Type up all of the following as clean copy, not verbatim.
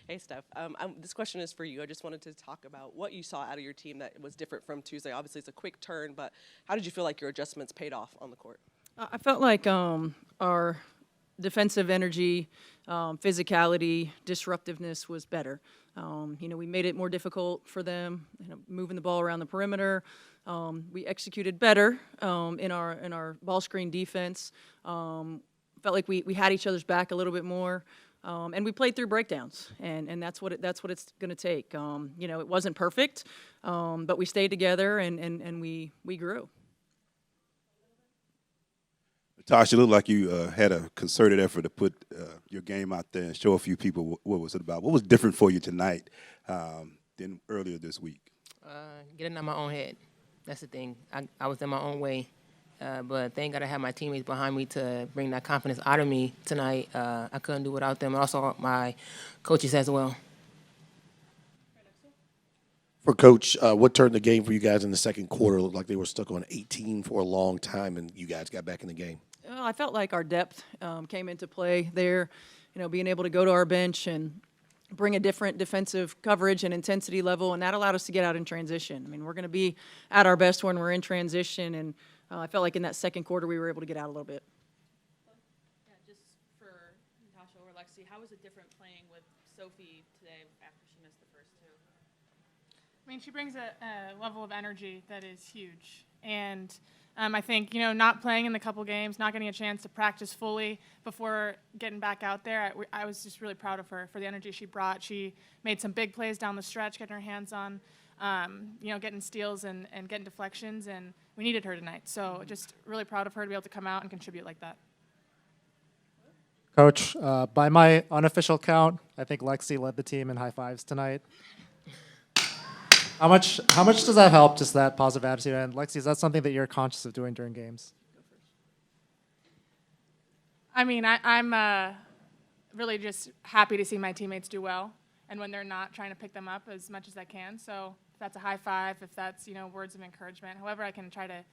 Hey, Steph. This question is for you. I just wanted to talk about what you saw out of your team that was different from Tuesday. Obviously, it's a quick turn, but how did you feel like your adjustments paid off on the court? I felt like our defensive energy, physicality, disruptiveness was better. We made it more difficult for them, moving the ball around the perimeter. We executed better in our ball screen defense. Felt like we had each other's back a little bit more. And we played through breakdowns, and that's what it's going to take. It wasn't perfect, but we stayed together and we grew. Natasha, it looked like you had a concerted effort to put your game out there and show a few people what was it about. What was different for you tonight than earlier this week? Getting out my own head. That's the thing. I was in my own way. But thank God I had my teammates behind me to bring that confidence out of me tonight. I couldn't do without them. And also my coaches as well. For Coach, what turned the game for you guys in the second quarter? It looked like they were stuck on 18 for a long time, and you guys got back in the game. I felt like our depth came into play there. Being able to go to our bench and bring a different defensive coverage and intensity level, and that allowed us to get out in transition. I mean, we're going to be at our best when we're in transition, and I felt like in that second quarter we were able to get out a little bit. Yeah, just for Natasha or Lexie, how was it different playing with Sophie today after she missed the first two? I mean, she brings a level of energy that is huge. And I think, not playing in the couple games, not getting a chance to practice fully before getting back out there, I was just really proud of her for the energy she brought. She made some big plays down the stretch, getting her hands on, getting steals and getting deflections, and we needed her tonight. So just really proud of her to be able to come out and contribute like that. Coach, by my unofficial count, I think Lexie led the team in high fives tonight. How much does that help, just that positive attitude? And Lexie, is that something that you're conscious of doing during games? I mean, I'm really just happy to see my teammates do well, and when they're not, trying to pick them up as much as I can. So if that's a high five, if that's words of encouragement, however I can try to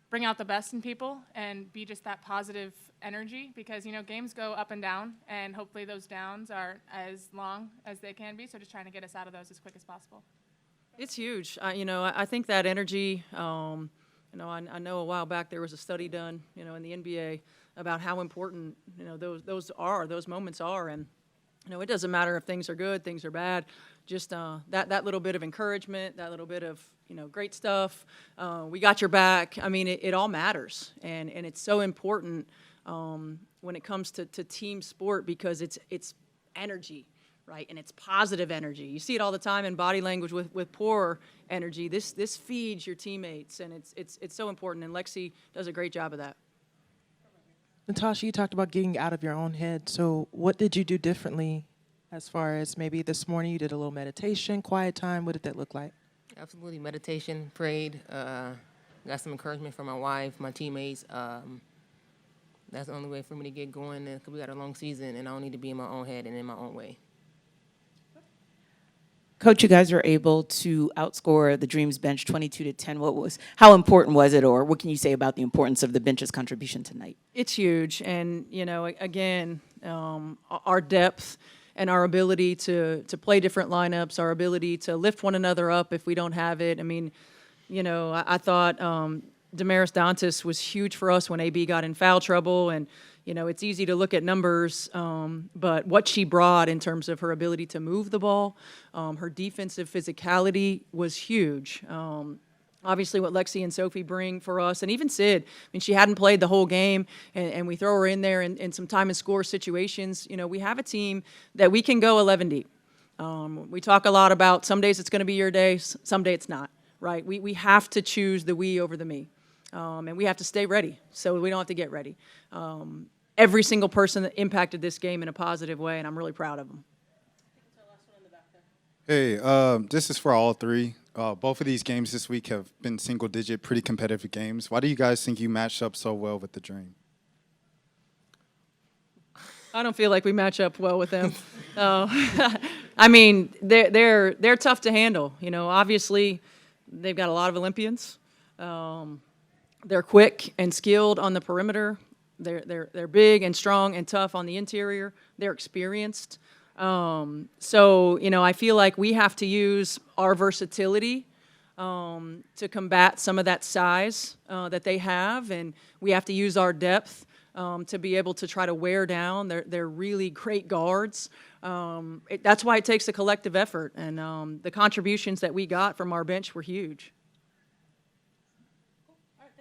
bring out the best in people and be just that positive energy, because games go up and down, and hopefully those downs are as long as they can be. So just trying to get us out of those as quick as possible. It's huge. I think that energy. I know a while back there was a study done, in the NBA about how important those moments are, and it doesn't matter if things are good, things are bad. Just that little bit of encouragement, that little bit of great stuff. We got your back. I mean, it all matters, and it's so important when it comes to team sport, because it's energy. Right, and it's positive energy. You see it all the time in body language with poor energy. This feeds your teammates, and it's so important. And Lexie does a great job of that. Natasha, you talked about getting out of your own head. So what did you do differently, as far as maybe this morning you did a little meditation, quiet time? What did that look like? Absolutely. Meditation, prayed, got some encouragement from my wife, my teammates. That's the only way for me to get going, because we got a long season, and I don't need to be in my own head and in my own way. Coach, you guys were able to outscore the Dreams bench 22-10. How important was it, or what can you say about the importance of the bench's contribution tonight? It's huge, and again, our depth and our ability to play different lineups, our ability to lift one another up if we don't have it. I mean, I thought Damaris Dantas was huge for us when AB got in foul trouble, and it's easy to look at numbers, but what she brought in terms of her ability to move the ball, her defensive physicality was huge. Obviously, what Lexie and Sophie bring for us, and even Sid. I mean, she hadn't played the whole game, and we throw her in there in some time and score situations. We have a team that we can go 11 deep. We talk a lot about some days it's going to be your day, some day it's not, right? We have to choose the we over the me. And we have to stay ready, so we don't have to get ready. Every single person that impacted this game in a positive way, and I'm really proud of them. Hey, this is for all three. Both of these games this week have been single-digit, pretty competitive games. Why do you guys think you matched up so well with the Dream? I don't feel like we match up well with them. I mean, they're tough to handle. Obviously, they've got a lot of Olympians. They're quick and skilled on the perimeter. They're big and strong and tough on the interior. They're experienced. So, you know, I feel like we have to use our versatility to combat some of that size that they have, and we have to use our depth to be able to try to wear down. They're really great guards. That's why it takes a collective effort, and the contributions that we got from our bench were huge.